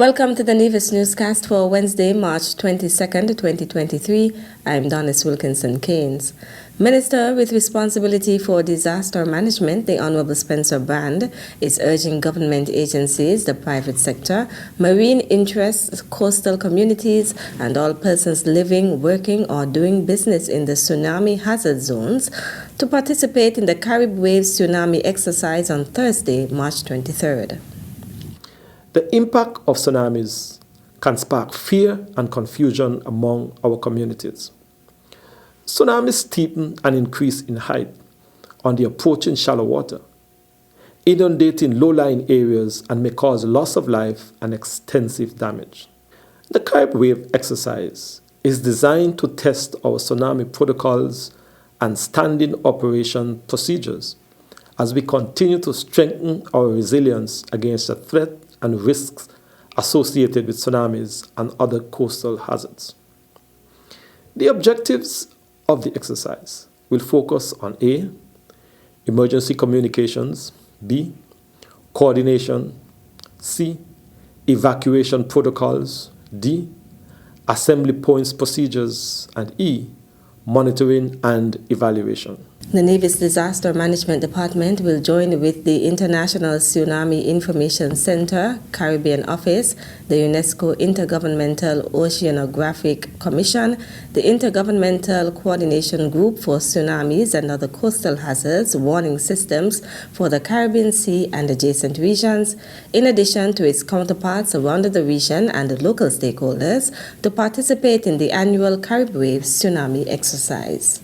Welcome to the Nevis Newscast for Wednesday, March 22nd, 2023. I'm Donis Wilkinson-Keynes. Minister with responsibility for disaster management, the Honorable Spencer Brand, is urging government agencies, the private sector, marine interests, coastal communities, and all persons living, working, or doing business in the tsunami hazard zones to participate in the Caribe Wave Tsunami Exercise on Thursday, March 23rd. The impact of tsunamis can spark fear and confusion among our communities. Tsunamis steepen and increase in height on the approaching shallow water, inundating low-lying areas and may cause loss of life and extensive damage. The Caribe Wave exercise is designed to test our tsunami protocols and standing operation procedures as we continue to strengthen our resilience against the threat and risks associated with tsunamis and other coastal hazards. The objectives of the exercise will focus on A, emergency communications, B, coordination, C, evacuation protocols, D, assembly points procedures, and E, monitoring and evaluation. The Nevis Disaster Management Department will join with the International Tsunami Information Center, Caribbean Office, the UNESCO Intergovernmental Oceanographic Commission, the Intergovernmental Coordination Group for Tsunamis and Other Coastal Hazards Warning Systems for the Caribbean Sea and adjacent regions, in addition to its counterparts around the region and local stakeholders, to participate in the annual Caribe Wave Tsunami Exercise.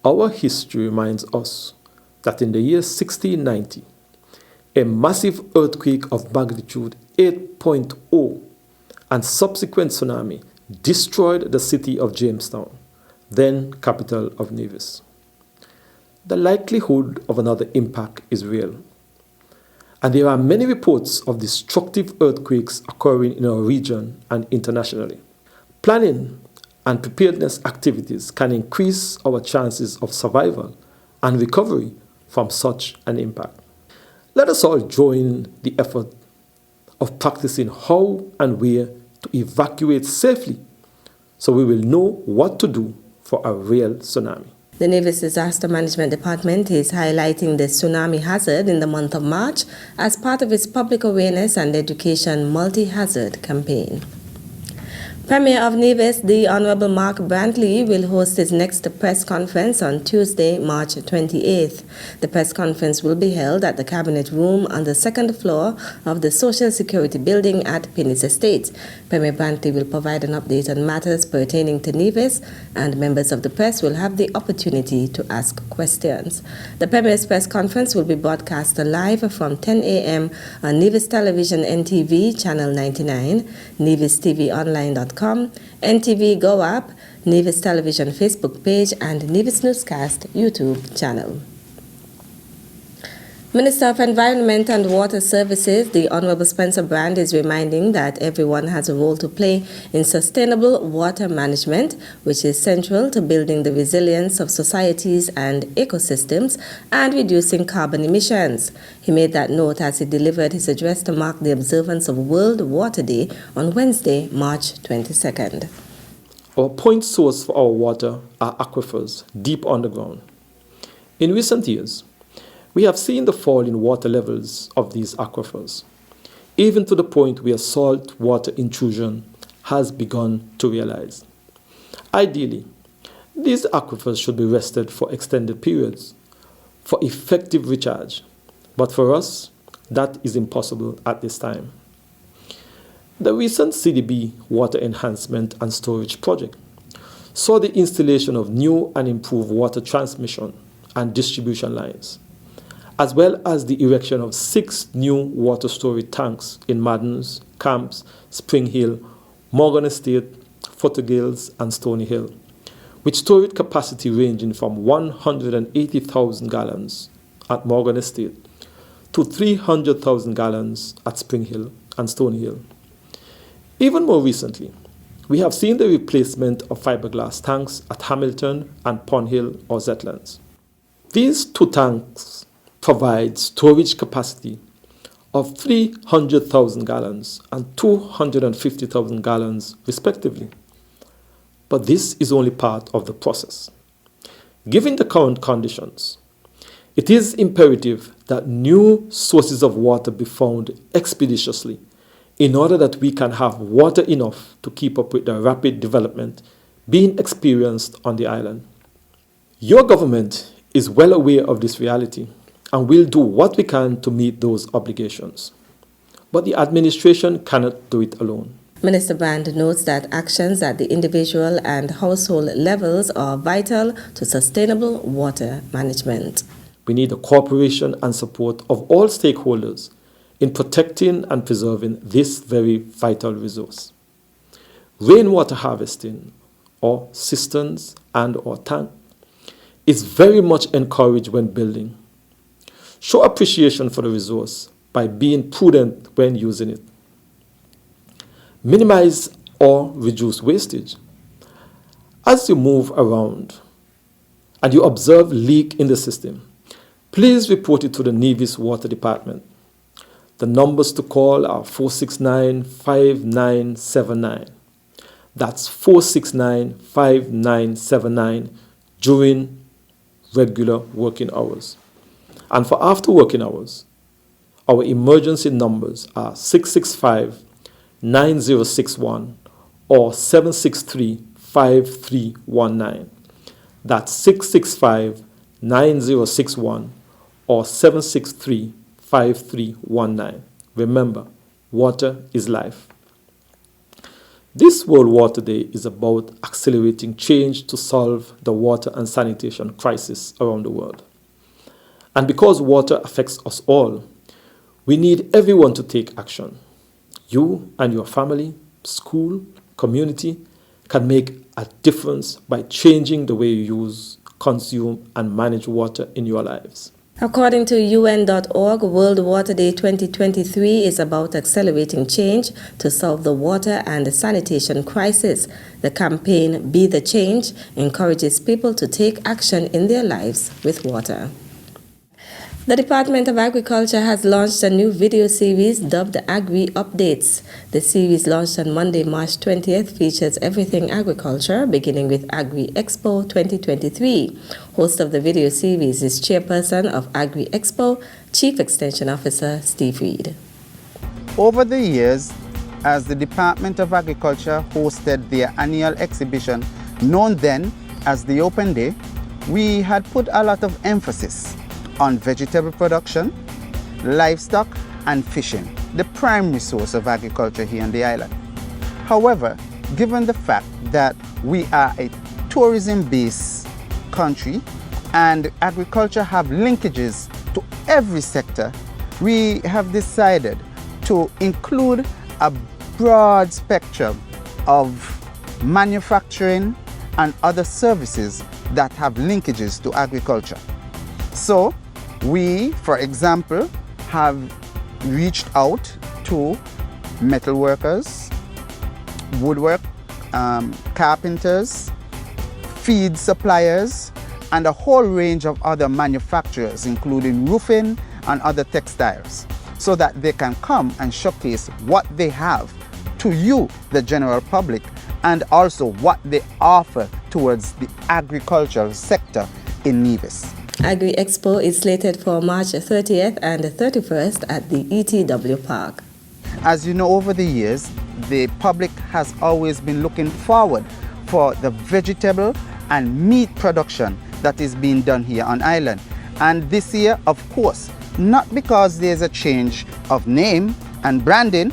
Our history reminds us that in the year 1690, a massive earthquake of magnitude 8.0 and subsequent tsunami destroyed the city of Jamestown, then capital of Nevis. The likelihood of another impact is real, and there are many reports of destructive earthquakes occurring in our region and internationally. Planning and preparedness activities can increase our chances of survival and recovery from such an impact. Let us all join the effort of practicing how and where to evacuate safely so we will know what to do for a real tsunami. The Nevis Disaster Management Department is highlighting the tsunami hazard in the month of March as part of its public awareness and education multi-hazard campaign. Premier of Nevis, the Honorable Mark Brantley, will host his next press conference on Tuesday, March 28th. The press conference will be held at the Cabinet Room on the second floor of the Social Security Building at Pinnis Estate. Premier Brantley will provide an update on matters pertaining to Nevis, and members of the press will have the opportunity to ask questions. The Premier's press conference will be broadcast live from 10 a.m. on Nevis Television NTV, Channel 99, NevisTVOnline.com, NTV Go app, Nevis Television Facebook page, and Nevis Newscast YouTube channel. Minister of Environment and Water Services, the Honorable Spencer Brand, is reminding that everyone has a role to play in sustainable water management, which is central to building the resilience of societies and ecosystems and reducing carbon emissions. He made that note as he delivered his address to mark the observance of World Water Day on Wednesday, March 22nd. Our point source for our water are aquifers deep underground. In recent years, we have seen the fall in water levels of these aquifers, even to the point where salt water intrusion has begun to realize. Ideally, these aquifers should be rested for extended periods for effective recharge, but for us, that is impossible at this time. The recent CDB Water Enhancement and Storage Project saw the installation of new and improved water transmission and distribution lines, as well as the erection of 6 new water storage tanks in Maddens, Camps, Spring Hill, Morgan Estate, Fothergills, and Stony Hill, with storage capacity ranging from 180,000 gallons at Morgan Estate to 300,000 gallons at Spring Hill and Stony Hill. Even more recently, we have seen the replacement of fiberglass tanks at Hamilton and Pond Hill or Zetlands. These 2 tanks provide storage capacity of 300,000 gallons and 250,000 gallons respectively. But this is only part of the process. Given the current conditions, it is imperative that new sources of water be found expeditiously in order that we can have water enough to keep up with the rapid development being experienced on the island. Your government is well aware of this reality and will do what we can to meet those obligations. But the administration cannot do it alone. Minister Band notes that actions at the individual and household levels are vital to sustainable water management. We need the cooperation and support of all stakeholders in protecting and preserving this very vital resource. Rainwater harvesting, or cisterns and or tank, is very much encouraged when building. Show appreciation for the resource by being prudent when using it. Minimize or reduce wastage. As you move around and you observe leak in the system, please report it to the Nevis Water Department. The numbers to call are 469-5979. That's 469-5979 during regular working hours. And for after working hours, our emergency numbers are 665-9061 or 763-5319. That's 665-9061 or 763-5319. Remember, water is life. This World Water Day is about accelerating change to solve the water and sanitation crisis around the world. And because water affects us all, we need everyone to take action. You and your family, school, community can make a difference by changing the way you use, consume, and manage water in your lives. According to UN.org, World Water Day 2023 is about accelerating change to solve the water and sanitation crisis. The campaign, Be the Change, encourages people to take action in their lives with water. The Department of Agriculture has launched a new video series dubbed Agri Updates. The series, launched on Monday, March 20th, features everything agriculture, beginning with Agri Expo 2023. Host of the video series is Chairperson of Agri Expo, Chief Extension Officer Steve Reed. Over the years, as the Department of Agriculture hosted their annual exhibition, known then as the Open Day, we had put a lot of emphasis on vegetable production, livestock, and fishing, the primary source of agriculture here on the island. However, given the fact that we are a tourism-based country and agriculture have linkages to every sector, we have decided to include a broad spectrum of manufacturing and other services that have linkages to agriculture. So, we, for example, have reached out to metal workers, woodwork, carpenters, feed suppliers, and a whole range of other manufacturers, including roofing and other textiles, so that they can come and showcase what they have to you, the general public, and also what they offer towards the agricultural sector in Nevis. Agri Expo is slated for March 30th and 31st at the ETW Park. As you know, over the years, the public has always been looking forward for the vegetable and meat production that is being done here on island. And this year, of course, not because there's a change of name and branding,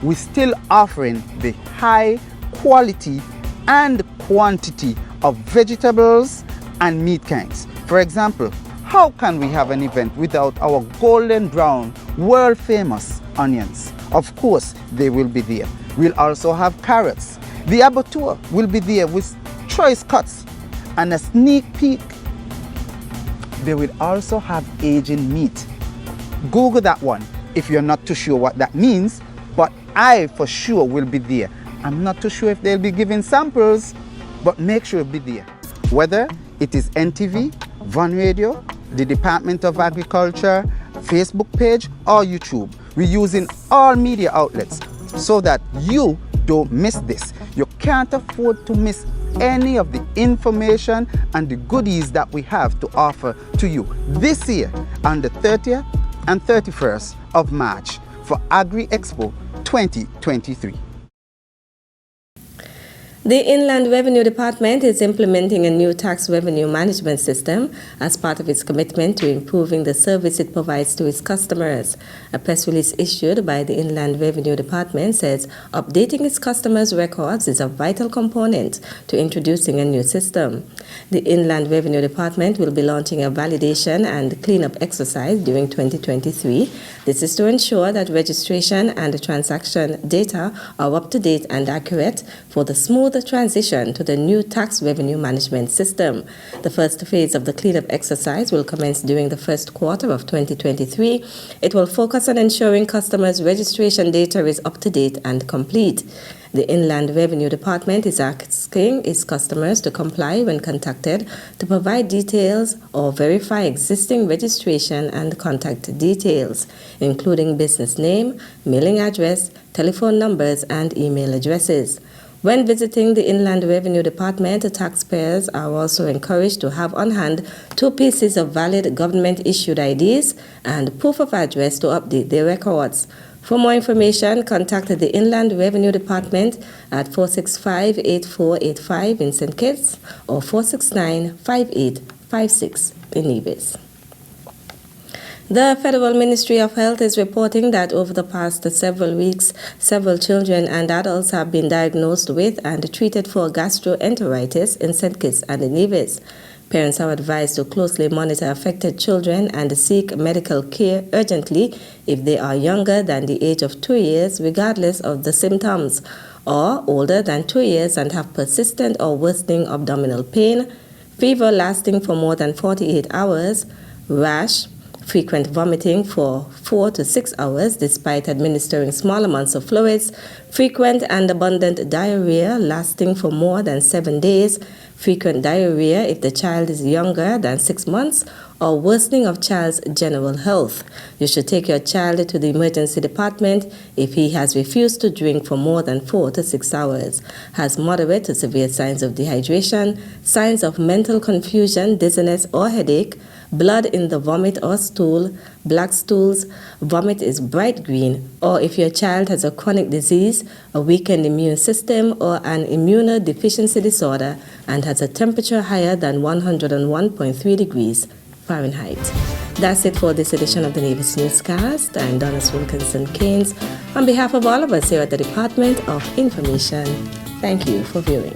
we're still offering the high quality and quantity of vegetables and meat kinds. For example, how can we have an event without our golden brown, world famous onions? Of course, they will be there. We'll also have carrots. The abattoir will be there with choice cuts and a sneak peek. They will also have aging meat. Google that one if you're not too sure what that means, but I for sure will be there. I'm not too sure if they'll be giving samples, but make sure it'll be there. Whether it is NTV, Von Radio, the Department of Agriculture, Facebook page, or YouTube, We're using all media outlets so that you don't miss this. You can't afford to miss any of the information and the goodies that we have to offer to you this year on the 30th and 31st of March for Agri Expo 2023. The Inland Revenue Department is implementing a new tax revenue management system as part of its commitment to improving the service it provides to its customers. A press release issued by the Inland Revenue Department says updating its customers' records is a vital component to introducing a new system. The Inland Revenue Department will be launching a validation and cleanup exercise during 2023. This is to ensure that registration and transaction data are up to date and accurate for the smooth transition to the new tax revenue management system. The first phase of the cleanup exercise will commence during the first quarter of 2023. It will focus on ensuring customers' registration data is up to date and complete. The Inland Revenue Department is asking its customers to comply when contacted to provide details or verify existing registration and contact details, including business name, mailing address, telephone numbers, and email addresses. When visiting the Inland Revenue Department, taxpayers are also encouraged to have on hand 2 pieces of valid government-issued IDs and proof of address to update their records. For more information, contact the Inland Revenue Department at 465-8485 in St. Kitts or 469-5856 in Nevis. The Federal Ministry of Health is reporting that over the past several weeks, several children and adults have been diagnosed with and treated for gastroenteritis in St. Kitts and Nevis. Parents are advised to closely monitor affected children and seek medical care urgently if they are younger than the age of 2 years, regardless of the symptoms, or older than 2 years and have persistent or worsening abdominal pain, fever lasting for more than 48 hours, rash, frequent vomiting for 4 to 6 hours despite administering small amounts of fluids, frequent and abundant diarrhea lasting for more than 7 days, frequent diarrhea if the child is younger than 6 months, or worsening of child's general health. You should take your child to the emergency department if he has refused to drink for more than 4 to 6 hours, has moderate to severe signs of dehydration, signs of mental confusion, dizziness, or headache, blood in the vomit or stool, black stools, vomit is bright green, or if your child has a chronic disease, a weakened immune system, or an immunodeficiency disorder and has a temperature higher than 101.3 degrees Fahrenheit. That's it for this edition of the Nevis Newscast. I'm Donis Wilkinson Keynes. On behalf of all of us here at the Department of Information, thank you for viewing.